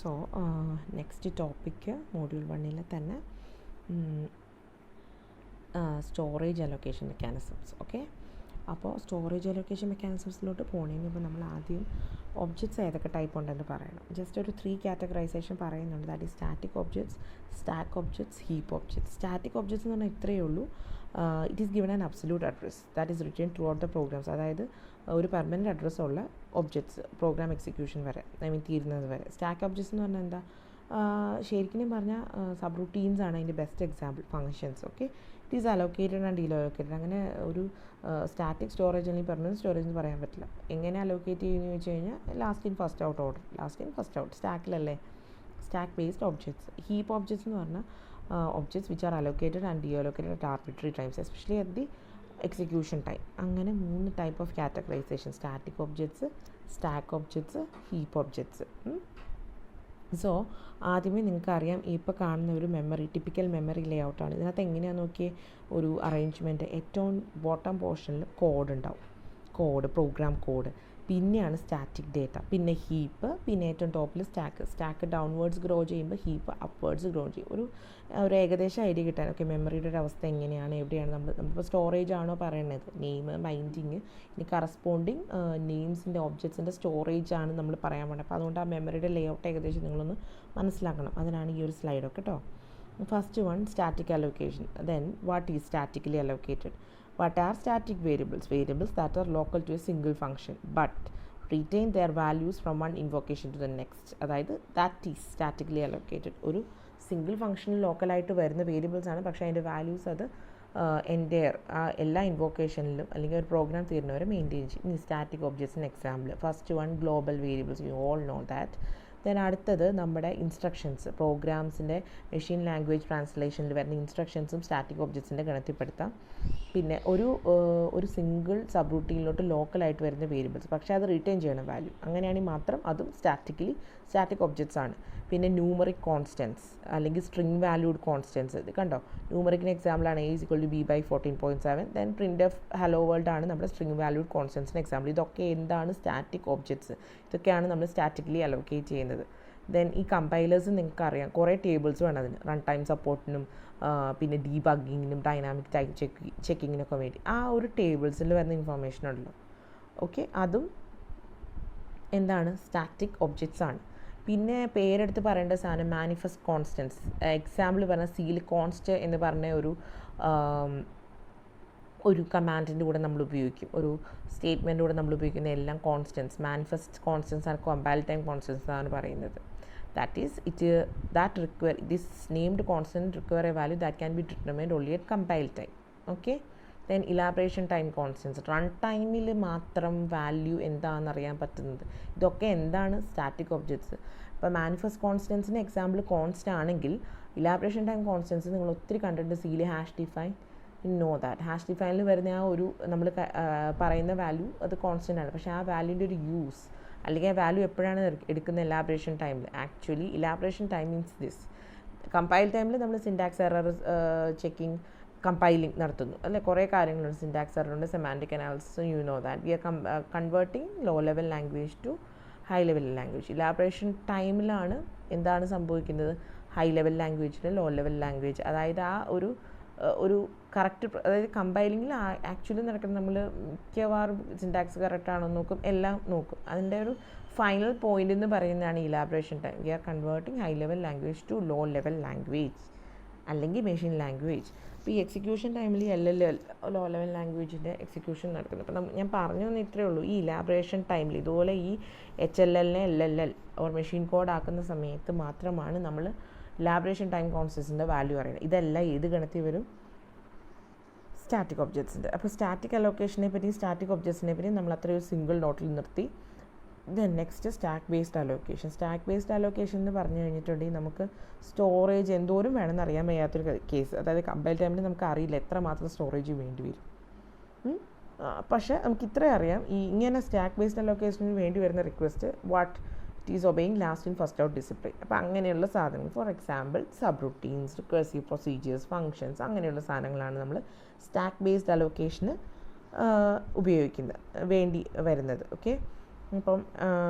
So next topic module 1 തന്നെ storage allocation mechanisms. Okay, അപ്പോൾ storage allocation മെക്കാനിസംസിലോട്ട് പോകണതിന് മുമ്പ് നമ്മൾ ആദ്യം ഒബ്ജക്ട്സ് ഏതൊക്കെ ടൈപ്പ് ഉണ്ടെന്ന് പറയണം. ജസ്റ്റ് ഒരു 3 കാറ്റഗറൈസേഷൻ പറയുന്നുണ്ട്. That is static objects, stack objects, heap objects. Static objects എന്ന് പറഞ്ഞാൽ ഇത്രയേ ഉള്ളൂ. It is given an absolute address that is return throughout the programs. അതായത് ഒരു പെർമനൻറ്റ് അഡ്രസ്സുള്ള ഒബ്ജക്ട്സ് പ്രോഗ്രാം എക്സിക്യൂഷൻ വരെ, തീരുന്നത് വരെ. സ്റ്റാക്ക് ഒബ്ജക്ട്സ് എന്ന് പറഞ്ഞാൽ എന്താ, ശരിക്കും പറഞ്ഞാൽ സബ് റൂട്ടീൻസ് ആണ് അതിൻ്റെ best example. Functions. Okay, it is allocated and deallocated. അങ്ങനെ ഒരു സ്റ്റാറ്റിക് സ്റ്റോറേജ് അല്ലെങ്കിൽ പെർമനൻറ്റ് സ്റ്റോറേജ് എന്ന് പറയാൻ പറ്റില്ല. എങ്ങനെ അലോക്കേറ്റ് ചെയ്യുമെന്ന് ചോദിച്ചു കഴിഞ്ഞാൽ last in first out order, last in first out സ്റ്റാക്കിലല്ലേ. Stack based objects. Heap objects എന്ന് പറഞ്ഞാൽ objects which are allocated and deallocated at arbitrary times, especially at the execution time. അങ്ങനെ 3 type of categorization: static objects, stack objects, heap objects. So ആദ്യമേ നിങ്ങൾക്കറിയാം, ഇപ്പോൾ കാണുന്ന ഒരു memory, typical memory ലേ ഔട്ടാണ്. ഇതിനകത്ത് എങ്ങനെയാണെന്ന് നോക്കിയേ, ഒരു അറേഞ്ച്മെൻറ്റ്. ഏറ്റവും ബോട്ടം പോർഷനിൽ കോഡ് ഉണ്ടാവും, കോഡ്, പ്രോഗ്രാം കോഡ്. പിന്നെയാണ് സ്റ്റാറ്റിക് ഡേറ്റ, പിന്നെ ഹീപ്പ്, പിന്നെ ഏറ്റവും ടോപ്പിൽ സ്റ്റാക്ക് ഡൗൺവേർഡ്സ് ഗ്രോ ചെയ്യുമ്പോൾ ഹീപ്പ് അപ്വേർഡ്സ് ഗ്രോ ചെയ്യും. ഒരു ഏകദേശം ഐഡിയ കിട്ടാൻ. ഓക്കെ, മെമ്മറിയുടെ ഒരു അവസ്ഥ എങ്ങനെയാണ്, എവിടെയാണ് നമ്മളിപ്പോൾ സ്റ്റോറേജ് ആണോ പറയണത്, നെയിം, ബൈൻഡിങ്, ഇനി കറസ്പോണ്ടിങ് നെയിംസിൻ്റെ ഒബ്ജക്ട്സിൻ്റെ സ്റ്റോറേജ് ആണ് നമ്മൾ പറയാൻ വേണ്ടത്. അപ്പോൾ അതുകൊണ്ട് ആ മെമ്മറിയുടെ ലേ ഔട്ട് ഏകദേശം നിങ്ങളൊന്ന് മനസ്സിലാക്കണം. അതിനാണ് ഈ ഒരു സ്ലൈഡൊക്കെ കേട്ടോ. First one, static allocation. Then what is statically allocated? What are static variables? Variables that are local to a single function but retain their values from one invocation to the next. അതായത് that is statically allocated. ഒരു single ഫംഗ്ഷനിൽ ലോക്കലായിട്ട് വരുന്ന variables ആണ്, പക്ഷേ അതിൻ്റെ values അത് entire എല്ലാ ഇൻവോക്കേഷനിലും അല്ലെങ്കിൽ ഒരു പ്രോഗ്രാം തീരുന്നവരെ മെയിൻറ്റെയിൻ ചെയ്യും. ഇനി സ്റ്റാറ്റിക് ഒബ്ജക്ട്സിന് example, first one global variables, you all know that. Then അടുത്തത് നമ്മുടെ ഇൻസ്ട്രക്ഷൻസ്, പ്രോഗ്രാംസിൻ്റെ മെഷീൻ ലാംഗ്വേജ് ട്രാൻസ്ലേഷനിൽ വരുന്ന ഇൻസ്ട്രക്ഷൻസും സ്റ്റാറ്റിക് ഒബ്ജക്ട്സിൻ്റെ ഗണത്തിൽപ്പെടുത്താം. പിന്നെ ഒരു സിംഗിൾ സബ് റൂട്ടീനിലോട്ട് ലോക്കലായിട്ട് വരുന്ന വേരിയബിൾസ്, പക്ഷേ അത് റിട്ടേൺ ചെയ്യണം വാല്യൂ. അങ്ങനെയാണെങ്കിൽ മാത്രം അതും സ്റ്റാറ്റിക് ഒബ്ജക്ട്സ് ആണ്. പിന്നെ ന്യൂമറിക് കോൺസ്റ്റൻസ് അല്ലെങ്കിൽ സ്ട്രിംഗ് വാല്യൂഡ് കോൺസ്റ്റൻസ്. ഇത് കണ്ടോ, ന്യൂമറിക്കിന് എക്സാമ്പിളാണ് a=b/14.7. Then print of hello world ആണ് നമ്മുടെ സ്ട്രിംഗ് വാല്യൂഡ് കോൺസ്റ്റൻസിന് എക്സാമ്പിൾ. ഇതൊക്കെ എന്താണ്, സ്റ്റാറ്റിക് ഒബ്ജക്ട്സ്. ഇതൊക്കെയാണ് നമ്മൾ സ്റ്റാറ്റിക്കലി അലോക്കേറ്റ് ചെയ്യുന്നത്. ദെൻ ഈ കമ്പൈലേഴ്സ് നിങ്ങൾക്കറിയാം, കുറേ ടേബിൾസ് വേണം അതിന്, റൺ ടൈം സപ്പോർട്ടിനും പിന്നെ ഡീബഗ്ഗിങ്ങിനും ഡൈനാമിക് ടൈപ്പ് ചെക്കിങ്ങിനൊക്കെ വേണ്ടി. ആ ഒരു ടേബിൾസിൽ വരുന്ന ഇൻഫർമേഷൻ ഉണ്ടല്ലോ, ഓക്കെ, അതും എന്താണ്, സ്റ്റാറ്റിക് ഒബ്ജക്ട്സ് ആണ്. പിന്നെ പേരെടുത്ത് പറയേണ്ട സാധനം മാനിഫെസ്റ്റ് കോൺസ്റ്റൻസ്. എക്സാമ്പിൾ പറഞ്ഞാൽ സിയിൽ കോൺസ്റ്റ് എന്ന് പറഞ്ഞ ഒരു കമാൻഡിൻ്റെ കൂടെ നമ്മൾ ഉപയോഗിക്കും, ഒരു സ്റ്റേറ്റ്മെൻറ്റിൻ്റെ കൂടെ നമ്മൾ ഉപയോഗിക്കുന്ന എല്ലാം കോൺസ്റ്റൻസ്. മാനിഫെസ്റ്റ് കോൺസ്റ്റൻസ് ആണ് കമ്പൈൽ ടൈം കോൺസ്റ്റൻസ് ആണ് പറയുന്നത്. This named constant require a value that can be determined only at compile time. Okay, then elaboration time constants, run ടൈമിൽ മാത്രം വാല്യൂ എന്താണെന്ന് അറിയാൻ പറ്റുന്നത്. ഇതൊക്കെ എന്താണ്, സ്റ്റാറ്റിക് ഒബ്ജക്ട്സ്. ഇപ്പോൾ മാനിഫെസ്റ്റ് കോൺസ്റ്റൻസിന് എക്സാമ്പിൾ കോൺസ്റ്റ് ആണെങ്കിൽ, ഇലാബറേഷൻ ടൈം കോൺസ്റ്റൻസ് നിങ്ങൾ ഒത്തിരി കണ്ടിട്ടുണ്ട് സിയിൽ. Hash define, know that hash ഡിഫൈനിൽ വരുന്ന ആ ഒരു നമ്മൾ പറയുന്ന വാല്യൂ അത് കോൺസ്റ്റൻ്റ് ആണ്, പക്ഷേ ആ വാല്യൂൻ്റെ ഒരു യൂസ് അല്ലെങ്കിൽ ആ വാല്യൂ എപ്പോഴാണ് എടുക്കുന്നത്, ഇലാബറേഷൻ ടൈമിൽ. Actually elaboration time means this. Compile ടൈമിൽ നമ്മൾ സിൻടാക്സ് എറർ ചെക്കിങ്, കമ്പൈലിംഗ് നടത്തുന്നു അല്ലേ, കുറേ കാര്യങ്ങളുണ്ട്. സിൻടാക്സ് എററുണ്ട്, semantic analysis, you know that. We are converting low level language to high level language. Elaboration ടൈമിലാണ് എന്താണ് സംഭവിക്കുന്നത്, ഹൈ ലെവൽ ലാംഗ്വേജിന് ലോ ലെവൽ ലാംഗ്വേജ്. അതായത് ആ ഒരു കറക്റ്റ്, അതായത് കമ്പൈലിങ്ങിൽ ആക്ച്വലി നടക്കുന്നത് നമ്മൾ മിക്കവാറും സിൻടാക്സ് കറക്റ്റാണോ നോക്കും, എല്ലാം നോക്കും. അതിൻ്റെ ഒരു ഫൈനൽ പോയിൻ്റ് എന്ന് പറയുന്നതാണ് elaboration time. We are converting high level language to low level language അല്ലെങ്കിൽ മെഷീൻ ലാംഗ്വേജ്. അപ്പോൾ ഈ എക്സിക്യൂഷൻ ടൈമിൽ LLL ലോ ലെവൽ ലാംഗ്വേജിൻ്റെ എക്സിക്യൂഷൻ നടക്കുന്നു. അപ്പോൾ ഞാൻ പറഞ്ഞു തന്ന ഇത്രയേ ഉള്ളൂ. ഈ ഇലാബറേഷൻ ടൈമിൽ ഇതുപോലെ ഈ HLLനെ LLL ഓർ മെഷീൻ കോഡ് ആക്കുന്ന സമയത്ത് മാത്രമാണ് നമ്മൾ ഇലാബറേഷൻ ടൈം കോൺസ്റ്റൻസിൻ്റെ വാല്യൂ അറിയണം. ഇതെല്ലാം ഏത് ഗണത്തിൽ വരും, സ്റ്റാറ്റിക് ഒബ്ജക്ട്സിൻ്റെ. അപ്പോൾ സ്റ്റാറ്റിക് അലോക്കേഷനെ പറ്റി, സ്റ്റാറ്റിക് ഒബ്ജക്ട്സിനെ പറ്റി നമ്മൾ അത്രയൊരു സിംഗിൾ നോട്ടിൽ നിർത്തി. Then next stack based allocation. Stack based allocation എന്ന് പറഞ്ഞു കഴിഞ്ഞിട്ടുണ്ടെങ്കിൽ നമുക്ക് സ്റ്റോറേജ് എന്തോരം വേണമെന്ന് അറിയാൻ വയ്യാത്തൊരു കേസ്. അതായത് കമ്പൈൽ ടൈമിൽ നമുക്ക് അറിയില്ല എത്രമാത്രം സ്റ്റോറേജ് വേണ്ടി വരും. പക്ഷേ നമുക്ക് ഇത്രയും അറിയാം, ഇങ്ങനെ സ്റ്റാക്ക് ബേസ്ഡ് അലോക്കേഷന് വേണ്ടി വരുന്ന request what it is obeying last in first out discipline. അപ്പോൾ അങ്ങനെയുള്ള സാധനങ്ങൾ, for example sub routines, recursive procedures, functions, അങ്ങനെയുള്ള സാധനങ്ങളാണ് നമ്മൾ സ്റ്റാക്ക് ബേസ്ഡ് അലോക്കേഷന് വേണ്ടി വരുന്നത്. ഓക്കെ, ഇപ്പം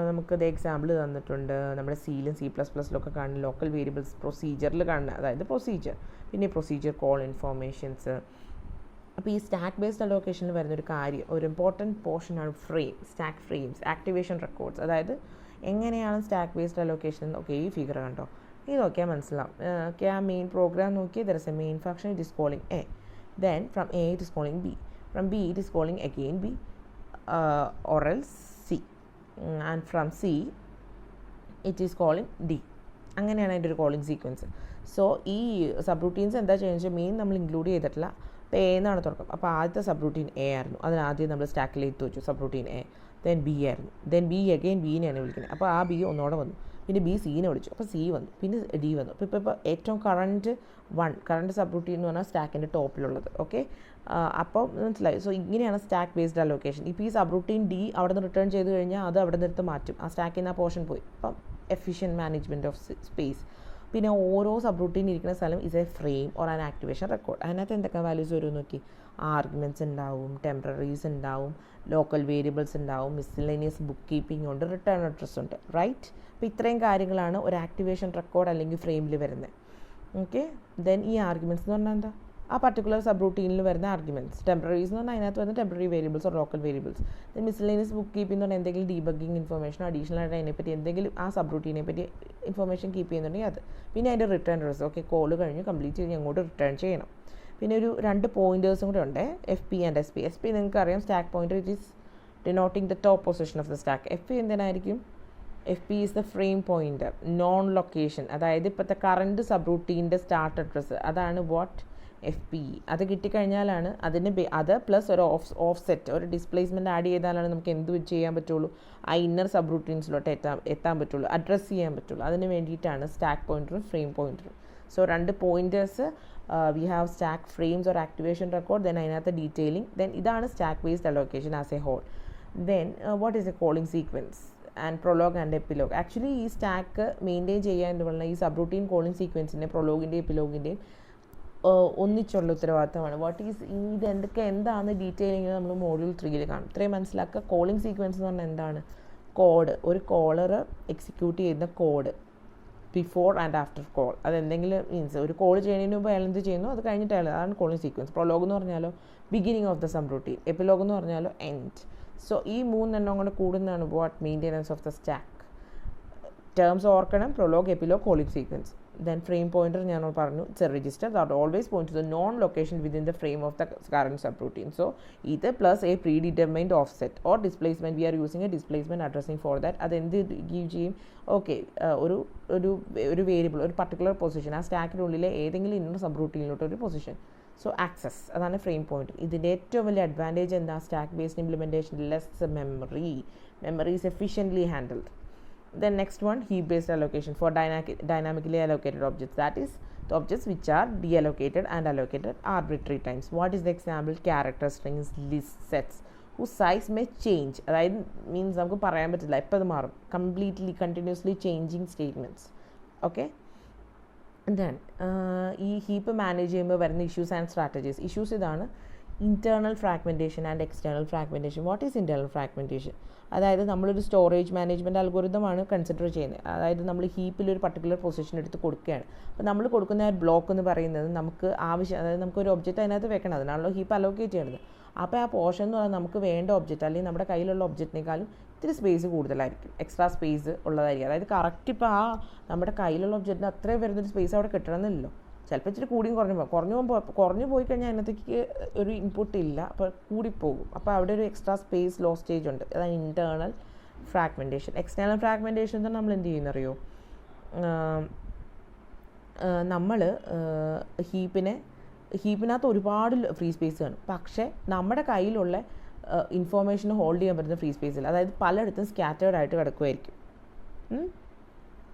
നമുക്കത് എക്സാമ്പിൾ തന്നിട്ടുണ്ട്. നമ്മുടെ സിയിലും C++ലൊക്കെ കാണുന്ന ലോക്കൽ വേരിയബിൾസ് പ്രൊസീജിയറിൽ കാണുന്ന, അതായത് പ്രൊസീജിയർ, പിന്നെ പ്രൊസീജിയർ കോൾ ഇൻഫോർമേഷൻസ്. അപ്പോൾ ഈ സ്റ്റാക്ക് ബേസ്ഡ് അലോക്കേഷനിൽ വരുന്നൊരു കാര്യം, ഒരു ഇമ്പോർട്ടൻറ്റ് പോർഷനാണ് frame, stack frames, activation records. അതായത് എങ്ങനെയാണ് സ്റ്റാക്ക് ബേസ്ഡ് അലോക്കേഷൻ. ഓക്കെ, ഈ ഫിഗർ കണ്ടോ, ഇത് നോക്കിയാൽ മനസ്സിലാവും. ആ മെയിൻ പ്രോഗ്രാം നോക്കിയാൽ there is A main function, it is calling A, then from A it is calling B, from B it is calling again B or else C, and from C it is calling D. അങ്ങനെയാണ് അതിൻ്റെ ഒരു calling sequence. So ഈ sub routines എന്താ ചെയ്യുന്നത്, main നമ്മൾ include ചെയ്തിട്ടില്ല. അപ്പോൾ A എന്നാണ് തുടക്കം. അപ്പോൾ ആദ്യത്തെ സബ് റൂട്ടീൻ എ ആയിരുന്നു, അതിനാദ്യം നമ്മൾ സ്റ്റാക്കിൽ എത്തി വെച്ചു sub routine A. Then B ആയിരുന്നു, ദെൻ ബി അഗെയിൻ ബീനെയാണ് വിളിക്കുന്നത്. അപ്പോൾ ആ ബി ഒന്നോടെ വന്നു, പിന്നെ ബി സീനെ വിളിച്ചു, അപ്പോൾ സി വന്നു, പിന്നെ ഡി വന്നു. അപ്പോൾ ഇപ്പോൾ ഏറ്റവും കറണ്ട് സബ് റൂട്ടീൻ എന്ന് പറഞ്ഞാൽ സ്റ്റാക്കിൻ്റെ ടോപ്പിലുള്ളത്. ഓക്കെ, അപ്പോൾ മനസ്സിലായി. സോ ഇങ്ങനെയാണ് സ്റ്റാക്ക് ബേസ്ഡ് അലോക്കേഷൻ. ഇപ്പോൾ ഈ സബ് റൂട്ടീൻ ഡി അവിടെ നിന്ന് റിട്ടേൺ ചെയ്ത് കഴിഞ്ഞാൽ അത് അവിടെ നിന്ന് മാറ്റും, ആ സ്റ്റാക്കിൽ നിന്ന് ആ പോർഷൻ പോയി. അപ്പം എഫിഷ്യൻറ്റ് മാനേജ്മെൻറ്റ് ഓഫ് സ്പേസ്. പിന്നെ ഓരോ സബ് റൂട്ടീൻ ഇരിക്കുന്ന സ്ഥലം is A frame or an activation record. അതിനകത്ത് എന്തൊക്കെ വാല്യൂസ് വരും നോക്കി. ആർഗ്യുമെൻറ്റ്സ് ഉണ്ടാവും, ടെമ്പററീസ് ഉണ്ടാവും, ലോക്കൽ വേരിയബിൾസ് ഉണ്ടാവും, മിസ്സലേനിയസ് ബുക്ക് കീപ്പിംഗ് ഉണ്ട്, റിട്ടേൺ അഡ്രസ് ഉണ്ട്, റൈറ്റ്. അപ്പോൾ ഇത്രയും കാര്യങ്ങളാണ് ഒരു ആക്ടിവേഷൻ റെക്കോർഡ് അല്ലെങ്കിൽ ഫ്രെയിമിൽ വരുന്നത്. ഓക്കെ, ദെൻ ഈ ആർഗ്യുമെൻറ്റ്സ് എന്ന് പറഞ്ഞാൽ എന്താ, ആ പർട്ടിക്കുലർ സബ് റൂട്ടീനിൽ വരുന്ന ആർഗ്യുമെൻറ്റ്സ്. ടെമ്പററീസ് എന്ന് പറഞ്ഞാൽ അതിനകത്ത് വരുന്ന temporary variables or local variables. Then miscellaneous bookkeeping എന്ന് പറഞ്ഞാൽ എന്തെങ്കിലും ഡീബഗ്ഗിങ് ഇൻഫർമേഷൻ അഡീഷണൽ ആയിട്ട് അതിനെപ്പറ്റി എന്തെങ്കിലും ആ സബ് റൂട്ടീനെ പറ്റി ഇൻഫർമേഷൻ കീപ്പ് ചെയ്യുന്നുണ്ടെങ്കിൽ അത്. പിന്നെ അതിൻ്റെ റിട്ടേൺ അഡ്രസ്. ഓക്കെ, കോൾ കഴിഞ്ഞ് കംപ്ലീറ്റ് ചെയ്ത് അങ്ങോട്ട് റിട്ടേൺ ചെയ്യണം. പിന്നെ ഒരു 2 പോയിൻറ്റേഴ്സും കൂടെ ഉണ്ട്, FP ആൻഡ് SP. SP നിങ്ങൾക്ക് അറിയാം, stack pointer, it is denoting the top position of the stack. FP എന്തിനായിരിക്കും, FP is the frame pointer, non location. അതായത് ഇപ്പോഴത്തെ കറണ്ട് സബ് റൂട്ടീൻ്റെ സ്റ്റാർട്ട് അഡ്രസ്സ്, അതാണ് വാട്ട് FP. അത് കിട്ടിക്കഴിഞ്ഞാലാണ് അതിന് അത് പ്ലസ് ഒരു ഓഫ് സെറ്റ്, ഒരു ഡിസ്പ്ലേസ്മെൻറ്റ് ആഡ് ചെയ്താലാണ് നമുക്ക് എന്ത് ചെയ്യാൻ പറ്റുള്ളൂ, ആ ഇന്നർ സബ് റൂട്ടീൻസിലോട്ട് എത്താൻ പറ്റുള്ളൂ, അഡ്രസ്സ് ചെയ്യാൻ പറ്റുള്ളൂ. അതിന് വേണ്ടിയിട്ടാണ് സ്റ്റാക്ക് പോയിൻറ്ററും ഫ്രെയിം പോയിൻറ്ററും. So 2 pointers, we have stack frames or activation record, then അതിനകത്ത് ഡീറ്റെയിലിംഗ്, ദെൻ ഇതാണ് stack based allocation as a whole. Then what is a calling sequence and prologue and epilogue. Actually ഈ stack maintain ചെയ്യാൻ എന്ന് പറഞ്ഞാൽ ഈ subroutine calling സീക്വൻസിൻ്റെ പ്രൊലോഗിൻ്റെയും എപ്പിലോഗിൻ്റെയും ഒന്നിച്ചുള്ള ഉത്തരവാദിത്തമാണ്. വാട്ട് ഈസ് എന്താണ് ഡീറ്റെയിലിംഗ് നമ്മൾ മോഡ്യൂൾ 3 കാണും. ഇത്രയും മനസ്സിലാക്കുക. കോളിംഗ് സീക്വൻസ് എന്ന് പറഞ്ഞാൽ എന്താണ്, കോഡ്, ഒരു കോളർ എക്സിക്യൂട്ട് ചെയ്യുന്ന code, before and after call. അതെന്തെങ്കിലും മീൻസ് ഒരു കോൾ ചെയ്യുന്നതിന് മുമ്പ് അയാൾ എന്ത് ചെയ്യുന്നു, അത് കഴിഞ്ഞിട്ട് അയാൾ, അതാണ് കോളിംഗ് സീക്വൻസ്. പ്രൊലോഗ് എന്ന് പറഞ്ഞാലോ beginning of the subroutine, epilogue എന്ന് പറഞ്ഞാലോ എൻഡ്. സോ ഈ 3 കൊണ്ട് കൂടുന്നതാണ് what maintenance of the stack. Terms ഓർക്കണം, prologue, epilogue, calling sequence. Then frame pointer ഞാൻ പറഞ്ഞു, it's a register that always points to the known location within the frame of the current subroutine. So either plus a predetermined offset or displacement. We are using a displacement addressing for that. അത് എന്ത് give ചെയ്യും, okay, ഒരു variable, ഒരു particular position, ആ സ്റ്റാക്കിനുള്ളിലെ ഏതെങ്കിലും inner sub റൂട്ടീനിലോട്ട് ഒരു position. So access, അതാണ് frame pointer. ഇതിൻ്റെ ഏറ്റവും വലിയ അഡ്വാൻറ്റേജ് എന്താ, stack based implementation, less memory is efficiently handled. Then next one, heap based allocation for dynamically allocated objects, that is the objects which are deallocated and allocated arbitrary times. What is the example, character strings, list sets whose size may change. അതായത് means നമുക്ക് പറയാൻ പറ്റില്ല, എപ്പോൾ അത് മാറും, completely continuously changing statements. Okay, then ഈ heap manage ചെയ്യുമ്പോൾ വരുന്ന ഇഷ്യൂസ് ആൻഡ് സ്ട്രാറ്റജീസ്. ഇഷ്യൂസ് ഇതാണ്, internal fragmentation and external fragmentation. What is internal fragmentation? അതായത് നമ്മളൊരു സ്റ്റോറേജ് മാനേജ്മെൻറ്റ് അൽഗോരിതമാണ് കൺസിഡർ ചെയ്യുന്നത്. അതായത് നമ്മൾ ഹീപ്പിൽ ഒരു പർട്ടിക്കുലർ പൊസിഷൻ എടുത്ത് കൊടുക്കുകയാണ്. അപ്പോൾ നമ്മൾ കൊടുക്കുന്ന ബ്ലോക്ക് എന്ന് പറയുന്നത് നമുക്ക് ആവശ്യം, അതായത് നമുക്കൊരു ഒബ്ജക്റ്റ് അതിനകത്ത് വെക്കണം, അതിനാണല്ലോ ഹീപ്പ് അലോക്കേറ്റ് ചെയ്യുന്നത്. അപ്പോൾ ആ പോർഷൻ എന്ന് പറഞ്ഞാൽ നമുക്ക് വേണ്ട ഒബ്ജക്റ്റ് അല്ലെങ്കിൽ നമ്മുടെ കയ്യിലുള്ള ഒബ്ജക്റ്റിനേക്കാളും ഇത്തിരി സ്പേസ് കൂടുതലായിരിക്കും, എക്സ്ട്രാ സ്പേസ് ഉള്ളതായിരിക്കും. അതായത് കറക്റ്റ് ഇപ്പോൾ ആ നമ്മുടെ കയ്യിലുള്ള ഒബ്ജക്റ്റിന് അത്രയും വരുന്നൊരു സ്പേസ് അവിടെ കിട്ടണമെന്നില്ലല്ലോ. ചിലപ്പോൾ ഇച്ചിരി കൂടിയും കുറഞ്ഞു പോയി കഴിഞ്ഞാൽ അതിനകത്തേക്ക് ഒരു ഇൻപുട്ട് ഇല്ല, അപ്പോൾ കൂടിപ്പോകും. അപ്പോൾ അവിടെ ഒരു എക്സ്ട്രാ സ്പേസ് ലോസ്റ്റേജ് ഉണ്ട്. അതാണ് ഇൻറ്റേർണൽ ഫ്രാഗ്മെൻറ്റേഷൻ. എക്സ്റ്റേണൽ ഫ്രാഗ്മെൻറ്റേഷൻ തന്നെ നമ്മൾ എന്ത് ചെയ്യുന്നറിയോ, നമ്മൾ ഹീപ്പിനകത്ത് ഒരുപാട് ഫ്രീ സ്പേസ് കാണും, പക്ഷേ നമ്മുടെ കയ്യിലുള്ള ഇൻഫോർമേഷൻ ഹോൾഡ് ചെയ്യാൻ പറ്റുന്ന ഫ്രീ സ്പേസിൽ, അതായത് പലയിടത്തും സ്കാറ്റേർഡ് ആയിട്ട് കിടക്കുമായിരിക്കും.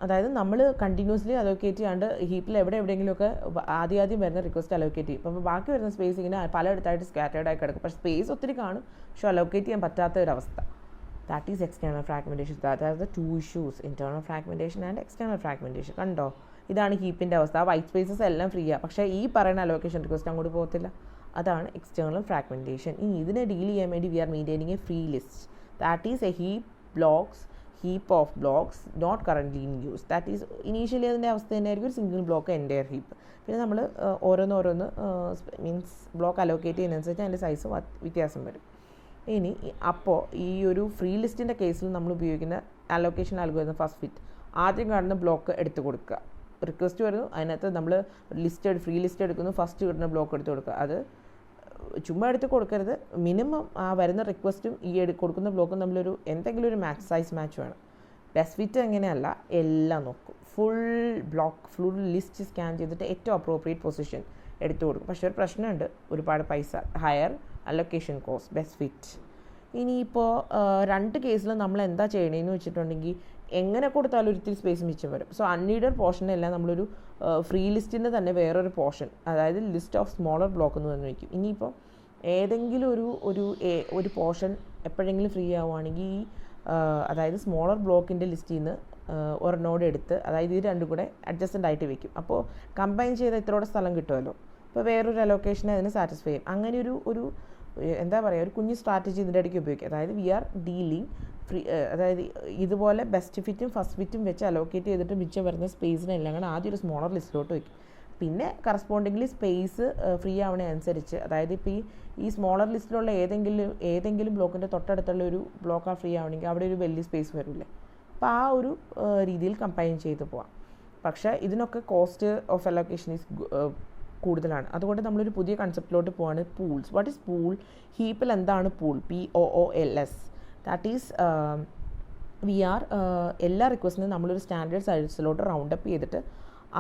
അതായത് നമ്മൾ കണ്ടിന്യൂസ്ലി അലോക്കേറ്റ് ചെയ്യാണ്ട് ഹീപ്പിൽ എവിടെയെങ്കിലുമൊക്കെ ആദ്യം വരുന്ന റിക്വസ്റ്റ് അലോക്കേറ്റ് ചെയ്യും. അപ്പോൾ ബാക്കി വരുന്ന സ്പേസ് ഇങ്ങനെ പലയിടത്തായിട്ട് സ്കാറ്റേർഡ് ആയി കിടക്കും, പക്ഷേ സ്പേസ് ഒത്തിരി കാണും, പക്ഷേ അലോക്കേറ്റ് ചെയ്യാൻ പറ്റാത്ത ഒരവസ്ഥ. That is external fragmentation. That are the 2 issues, internal fragmentation and external fragmentation. കണ്ടോ, ഇതാണ് ഹീപ്പിൻ്റെ അവസ്ഥ. ആ വൈറ്റ് സ്പേസസ് എല്ലാം ഫ്രീ ആണ്, പക്ഷേ ഈ പറയുന്ന അലോക്കേഷൻ റിക്വസ്റ്റ് അങ്ങോട്ട് പോകത്തില്ല. അതാണ് എക്സ്റ്റേണൽ ഫ്രാഗ്മെൻറ്റേഷൻ. ഇനി ഇതിനെ ഡീൽ ചെയ്യാൻ വേണ്ടി we are maintaining a free list. That is a heap blocks, heap of blocks not currently in use. That is initially അതിൻ്റെ അവസ്ഥ തന്നെയായിരിക്കും ഒരു സിംഗിൾ ബ്ലോക്ക് എൻ്റയർ ഹീപ്പ്. പിന്നെ നമ്മൾ ഓരോന്ന് മീൻസ് ബ്ലോക്ക് അലോക്കേറ്റ് ചെയ്യുന്നതനുസരിച്ച് അതിൻ്റെ സൈസ് വ്യത്യാസം വരും. ഇനി അപ്പോൾ ഈ ഒരു ഫ്രീ ലിസ്റ്റിൻ്റെ കേസിൽ നമ്മൾ ഉപയോഗിക്കുന്ന അലോക്കേഷൻ അൽഗോരിതം ഫസ്റ്റ് ഫിറ്റ്, ആദ്യം കാണുന്ന ബ്ലോക്ക് എടുത്ത് കൊടുക്കുക. റിക്വസ്റ്റ് വരുന്നു, അതിനകത്ത് നമ്മൾ ഫ്രീ ലിസ്റ്റ് എടുക്കുന്നു, ഫസ്റ്റ് കിട്ടുന്ന ബ്ലോക്ക് എടുത്ത് കൊടുക്കുക. അത് ചുമ്മാ എടുത്ത് കൊടുക്കരുത്. മിനിമം ആ വരുന്ന റിക്വസ്റ്റും ഈ കൊടുക്കുന്ന ബ്ലോക്കും തമ്മിലൊരു എന്തെങ്കിലും ഒരു മാച്ച് സൈസ് മാച്ച് വേണം. ബെസ്റ്റ് ഫിറ്റ് അങ്ങനെയല്ല, എല്ലാം നോക്കും. ഫുൾ ലിസ്റ്റ് സ്കാൻ ചെയ്തിട്ട് ഏറ്റവും അപ്രോപ്രിയേറ്റ് പൊസിഷൻ എടുത്തു കൊടുക്കും. പക്ഷേ ഒരു പ്രശ്നമുണ്ട്, ഒരുപാട് പൈസ, higher allocation cost best fit. ഇനിയിപ്പോൾ രണ്ട് കേസിലും നമ്മൾ എന്താ ചെയ്യണതെന്ന് വെച്ചിട്ടുണ്ടെങ്കിൽ എങ്ങനെ കൊടുത്താലും ഒരിത്തിരി സ്പേസ് മിച്ചം വരും. സോ അൺനീഡഡ് പോർഷനെല്ലാം നമ്മളൊരു ഫ്രീ ലിസ്റ്റിൻ്റെ തന്നെ വേറൊരു പോർഷൻ, അതായത് ലിസ്റ്റ് ഓഫ് സ്മോളർ ബ്ലോക്ക് എന്ന് പറഞ്ഞു വയ്ക്കും. ഇനിയിപ്പോൾ ഏതെങ്കിലും ഒരു പോർഷൻ എപ്പോഴെങ്കിലും ഫ്രീ ആവുകയാണെങ്കിൽ ഈ അതായത് സ്മോളർ ബ്ലോക്കിൻ്റെ ലിസ്റ്റിൽ നിന്ന് ഒരെണ്ണോട് എടുത്ത്, അതായത് ഇത് രണ്ടും കൂടെ അഡ്ജസ്റ്റൻ്റ് ആയിട്ട് വെക്കും. അപ്പോൾ കമ്പൈൻ ചെയ്ത ഇത്രയോടെ സ്ഥലം കിട്ടുമല്ലോ. അപ്പോൾ വേറൊരു അലോക്കേഷനെ അതിന് സാറ്റിസ്ഫൈ ചെയ്യും. അങ്ങനെ ഒരു എന്താ പറയുക, ഒരു കുഞ്ഞ് സ്ട്രാറ്റജി ഇതിൻ്റെ ഇടയ്ക്ക് ഉപയോഗിക്കുക. അതായത് വി ആർ ഡീലിങ് അതായത് ഇതുപോലെ ബെസ്റ്റ് ഫിറ്റും ഫസ്റ്റ് ഫിറ്റും വെച്ച് അലോക്കേറ്റ് ചെയ്തിട്ട് മിച്ചം വരുന്ന സ്പേസിനെല്ലാം കൂടെ ആദ്യം ഒരു സ്മോളർ ലിസ്റ്റിലോട്ട് വയ്ക്കും. പിന്നെ കറസ്പോണ്ടിംഗ്ലി സ്പേസ് ഫ്രീ ആവണേ അനുസരിച്ച്, അതായത് ഇപ്പോൾ ഈ സ്മോളർ ലിസ്റ്റിലുള്ള ഏതെങ്കിലും ബ്ലോക്കിൻ്റെ തൊട്ടടുത്തുള്ള ഒരു ബ്ലോക്കാണ് ഫ്രീ ആവണമെങ്കിൽ അവിടെ ഒരു വലിയ സ്പേസ് വരില്ലേ. അപ്പോൾ ആ ഒരു രീതിയിൽ കമ്പൈൻ ചെയ്ത് പോവാം. പക്ഷേ ഇതിനൊക്കെ കോസ്റ്റ് ഓഫ് അലോക്കേഷൻ ഈസ് കൂടുതലാണ്. അതുകൊണ്ട് നമ്മളൊരു പുതിയ കൺസെപ്റ്റിലോട്ട് പോവാണ്, പൂൾസ്. What is pool? ഹീപ്പിൽ എന്താണ് പൂൾ? POOLS. ദാറ്റ് ഈസ് എല്ലാ റിക്വസ്റ്റിനും നമ്മളൊരു സ്റ്റാൻഡേർഡ് സൈസിലോട്ട് റൗണ്ട് അപ്പ് ചെയ്തിട്ട്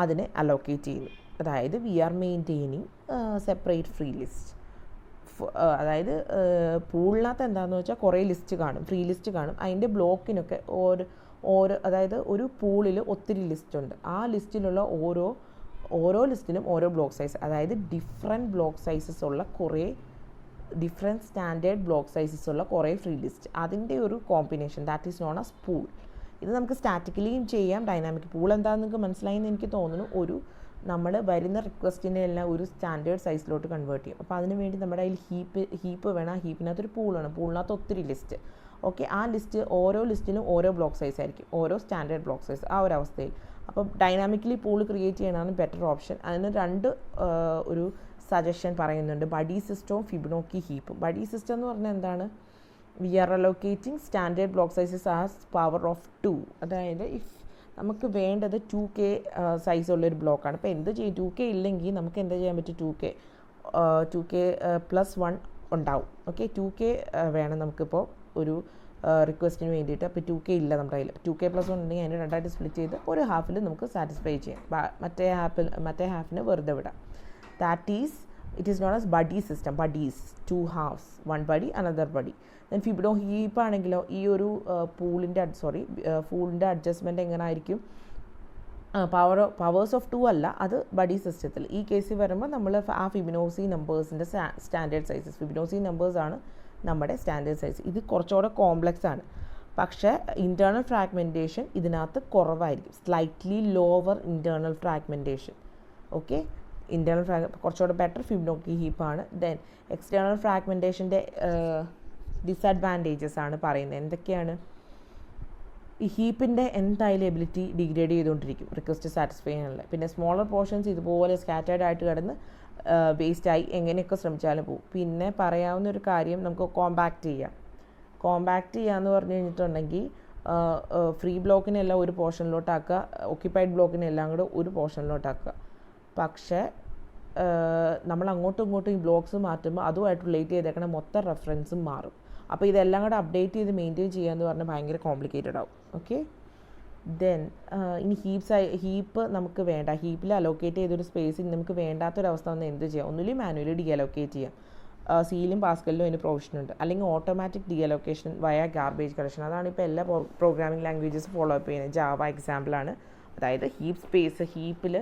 അതിനെ അലോക്കേറ്റ് ചെയ്യുന്നു. അതായത് we are maintaining separate free list. അതായത് പൂളിനകത്ത് എന്താണെന്ന് വെച്ചാൽ കുറേ ലിസ്റ്റ് കാണും, ഫ്രീ ലിസ്റ്റ് കാണും. അതിൻ്റെ ബ്ലോക്കിനൊക്കെ അതായത് ഒരു പൂളിൽ ഒത്തിരി ലിസ്റ്റ് ഉണ്ട്. ആ ലിസ്റ്റിലുള്ള ഓരോ ലിസ്റ്റിനും ഓരോ ബ്ലോക്ക് സൈസ്, അതായത് ഡിഫറെൻറ്റ് ബ്ലോക്ക് സൈസസ് ഉള്ള ഡിഫറെൻറ്റ് സ്റ്റാൻഡേർഡ് ബ്ലോക്ക് സൈസസ് ഉള്ള കുറേ ഫ്രീ ലിസ്റ്റ്, അതിൻ്റെ ഒരു combination, that is known as pool. ഇത് നമുക്ക് സ്റ്റാറ്റിക്കലിയും ചെയ്യാം, ഡൈനാമിക്. പൂൾ എന്താണെന്ന് നിങ്ങൾക്ക് മനസ്സിലായെന്ന് എനിക്ക് തോന്നുന്നു. നമ്മൾ വരുന്ന റിക്വസ്റ്റിനെ എല്ലാം ഒരു സ്റ്റാൻഡേർഡ് സൈസിലോട്ട് കൺവേർട്ട് ചെയ്യും. അപ്പോൾ അതിന് വേണ്ടി നമ്മുടെ കയ്യിൽ ഹീപ്പ് വേണം. ആ ഹീപ്പിനകത്തൊരു പൂൾ വേണം. പൂളിനകത്ത് ഒത്തിരി ലിസ്റ്റ്. ഓക്കെ, ആ ലിസ്റ്റ് ഓരോ ലിസ്റ്റിനും ഓരോ ബ്ലോക്ക് സൈസ് ആയിരിക്കും, ഓരോ സ്റ്റാൻഡേർഡ് ബ്ലോക്ക് സൈസ്. ആ ഒരു അവസ്ഥയിൽ അപ്പം ഡൈനാമിക്കലി പൂൾ ക്രിയേറ്റ് ചെയ്യണതാണ് ബെറ്റർ ഓപ്ഷൻ. അതിന് ഒരു സജഷൻ പറയുന്നുണ്ട്, ബഡി സിസ്റ്റവും ഫിബൊനാച്ചി ഹീപ്പും. ബഡി സിസ്റ്റം എന്ന് പറഞ്ഞാൽ എന്താണ്? We are allocating standard block sizes as power of 2. അതായത് നമുക്ക് വേണ്ടത് 2K സൈസുള്ളൊരു ബ്ലോക്കാണ്. അപ്പോൾ എന്ത് ചെയ്യും? 2K ഇല്ലെങ്കിൽ നമുക്ക് എന്താ ചെയ്യാൻ പറ്റും? 2K +1 ഉണ്ടാവും. ഓക്കെ, 2K വേണം നമുക്കിപ്പോൾ ഒരു റിക്വസ്റ്റിന് വേണ്ടിയിട്ട്. അപ്പോൾ 2K ഇല്ല നമ്മുടെ കയ്യിൽ. 2K +1 ഉണ്ടെങ്കിൽ അതിന് രണ്ടായിട്ട് സ്പ്ലിറ്റ് ചെയ്ത് ഒരു ഹാഫിൽ നമുക്ക് സാറ്റിസ്ഫൈ ചെയ്യാം, മറ്റേ ഹാഫിന് വെറുതെ വിടാം. It is known as buddy system. Buddies, 2 halves, one buddy, another buddy. Then Fibonacci heap ആണെങ്കിലോ ഈ ഒരു പൂളിൻ്റെ അഡ്ജസ്റ്റ്മെൻറ്റ് എങ്ങനെ ആയിരിക്കും? പവേഴ്സ് ഓഫ് 2 അല്ല, അത് ബഡി സിസ്റ്റത്തിൽ. ഈ കേസിൽ വരുമ്പോൾ നമ്മൾ ആ ഫിബൊനാച്ചി നമ്പേഴ്സിൻ്റെ സ്റ്റാൻഡേർഡ് സൈസസ്, ഫിബൊനാച്ചി നമ്പേഴ്സാണ് നമ്മുടെ സ്റ്റാൻഡേർഡ് സൈസ്. ഇത് കുറച്ചുകൂടെ കോംപ്ലക്സ് ആണ്. പക്ഷേ ഇൻറ്റേർണൽ ഫ്രാഗ്മെൻറ്റേഷൻ ഇതിനകത്ത് കുറവായിരിക്കും, slightly lower internal fragmentation. Okay, കുറച്ചുകൂടെ ബെറ്റർ ഫിബൊനാച്ചി ഹീപ്പാണ്. ദെൻ എക്സ്റ്റേണൽ ഫ്രാഗ്മെൻറ്റേഷൻ്റെ ഡിസഡ്വാൻറ്റേജസ് ആണ് പറയുന്നത്. എന്തൊക്കെയാണ്? ഈ ഹീപ്പിൻ്റെ എന്തായാലും എബിലിറ്റി ഡിഗ്രേഡ് ചെയ്തുകൊണ്ടിരിക്കും റിക്വസ്റ്റ് സാറ്റിസ്ഫൈ ചെയ്യാനുള്ള. പിന്നെ സ്മോളർ പോർഷൻസ് ഇതുപോലെ സ്കാറ്റേർഡ് ആയിട്ട് കിടന്ന് വേസ്റ്റായി എങ്ങനെയൊക്കെ ശ്രമിച്ചാലും പോകും. പിന്നെ പറയാവുന്ന ഒരു കാര്യം, നമുക്ക് കോമ്പാക്റ്റ് ചെയ്യാമെന്ന് പറഞ്ഞു കഴിഞ്ഞിട്ടുണ്ടെങ്കിൽ ഫ്രീ ബ്ലോക്കിനെല്ലാം ഒരു പോർഷനിലോട്ടാക്കുക, ഓക്യുപ്പൈഡ് ബ്ലോക്കിനെല്ലാം കൂടെ ഒരു പോർഷനിലോട്ടാക്കുക. പക്ഷേ നമ്മൾ അങ്ങോട്ടും ഇങ്ങോട്ടും ഈ ബ്ലോക്സ് മാറ്റുമ്പോൾ അതുമായിട്ട് റിലേറ്റ് ചെയ്തേക്കണ മൊത്തം റെഫറൻസും മാറും. അപ്പോൾ ഇതെല്ലാം കൂടെ അപ്ഡേറ്റ് ചെയ്ത് മെയിൻറ്റെയിൻ ചെയ്യാന്ന് പറഞ്ഞാൽ ഭയങ്കര കോംപ്ലിക്കേറ്റഡ് ആവും. ഓക്കെ, ദെൻ ഇനി ഹീപ്പ് നമുക്ക് വേണ്ട, ഹീപ്പിൽ അലോക്കേറ്റ് ചെയ്തൊരു സ്പേസിൽ നമുക്ക് വേണ്ടാത്തൊരവസ്ഥ വന്നാൽ എന്ത് ചെയ്യാം? ഒന്നുമില്ല മാനുവലി ഡി അലോക്കേറ്റ് ചെയ്യാം. സിയിലും പാസ്കലിലും അതിന് പ്രൊവിഷൻ ഉണ്ട്. അല്ലെങ്കിൽ ഓട്ടോമാറ്റിക് ഡി അലോക്കേഷൻ വയ ഗാർബേജ് കളക്ഷൻ. അതാണ് ഇപ്പോൾ എല്ലാ പ്രോഗ്രാമിംഗ് ലാംഗ്വേജസ് ഫോളോ അപ്പ് ചെയ്യുന്നത്. ജാവ എക്സാമ്പിളാണ്. അതായത് ഹീപ്പിൽ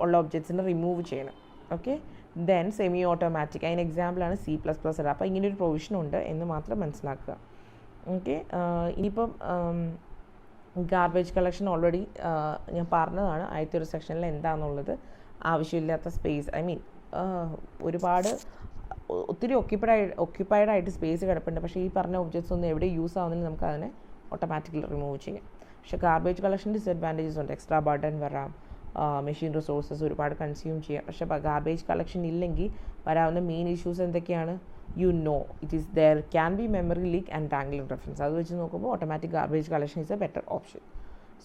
ഉള്ള ഒബ്ജക്ട്സിനെ റിമൂവ് ചെയ്യണം. ഓക്കെ, ദെൻ സെമി ഓട്ടോമാറ്റിക്, അതിന് എക്സാമ്പിളാണ് C++. അപ്പോൾ ഇങ്ങനൊരു പ്രൊവിഷൻ ഉണ്ട് എന്ന് മാത്രം മനസ്സിലാക്കുക. ഓക്കെ, ഇനിയിപ്പം ഗാർബേജ് കളക്ഷൻ ഓൾറെഡി ഞാൻ പറഞ്ഞതാണ് ആദ്യത്തെ ഒരു സെക്ഷനിൽ എന്താണെന്നുള്ളത്. ആവശ്യമില്ലാത്ത സ്പേസ്, ഒത്തിരി ഒക്യുപ്പൈഡ് ആയിട്ട് സ്പേസ് കിടപ്പുണ്ട്. പക്ഷേ ഈ പറഞ്ഞ ഒബ്ജക്ട്സ് ഒന്നും എവിടെ യൂസ് ആവുന്നില്ല, നമുക്ക് അതിനെ ഓട്ടോമാറ്റിക്കലി റിമൂവ് ചെയ്യാം. പക്ഷേ ഗാർബേജ് കളക്ഷൻ ഡിസഡ്വാൻറ്റേജസ് ഉണ്ട്. എക്സ്ട്രാ ബർഡൻ വരാം, മെഷീൻ റിസോഴ്സസ് ഒരുപാട് കൺസ്യൂം ചെയ്യാം. പക്ഷേ ഗാർബേജ് കളക്ഷൻ ഇല്ലെങ്കിൽ വരാവുന്ന മെയിൻ ഇഷ്യൂസ് എന്തൊക്കെയാണ്? It is there can be memory leak and tangling reference. അത് വെച്ച് നോക്കുമ്പോൾ automatic garbage collection is a better option.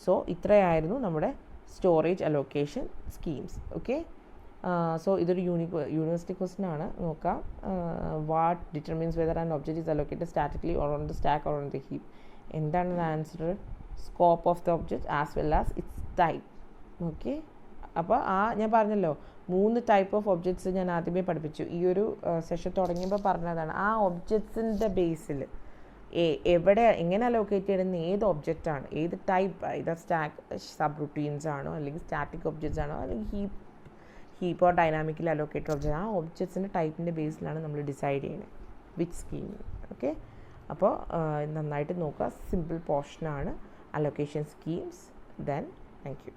So ഇത്രയായിരുന്നു നമ്മുടെ storage allocation schemes. Okay, so ഇതൊരു യൂണിവേഴ്സിറ്റി ക്വസ്റ്റൻ ആണ്. നോക്കാം. What determines whether and object is allocated statically or on the stack or on the heap. എന്താണ് answer? Scope of the object as well as its type. Okay, അപ്പോൾ ഞാൻ പറഞ്ഞല്ലോ 3 type of objects ഞാൻ ആദ്യമേ പഠിപ്പിച്ചു. ഈ ഒരു സെഷൻ തുടങ്ങിയപ്പോൾ പറഞ്ഞതാണ്. ആ ഒബ്ജക്ട്സിൻ്റെ ബേസിൽ എങ്ങനെ അലോക്കേറ്റ് ചെയ്യുന്ന ഏത് ഒബ്ജക്റ്റാണ്, ഏത് ടൈപ്പ്, ഇത് സ്റ്റാക്ക് സബ് റുട്ടീൻസ് ആണോ, അല്ലെങ്കിൽ സ്റ്റാറ്റിക് ഒബ്ജക്ട്സ് ആണോ, അല്ലെങ്കിൽ ഹീപ്പോ ഡൈനാമിക്കലി അലോക്കേറ്റഡ് ഒബ്ജക്റ്റ്, ആ ഒബ്ജക്ട്സിൻ്റെ ടൈപ്പിൻ്റെ ബേസിലാണ് നമ്മൾ ഡിസൈഡ് ചെയ്യുന്നത് വിച്ച് സ്കീം. ഓക്കെ, അപ്പോൾ നന്നായിട്ട് നോക്കുക. സിമ്പിൾ പോർഷനാണ് allocation schemes. Then thank you.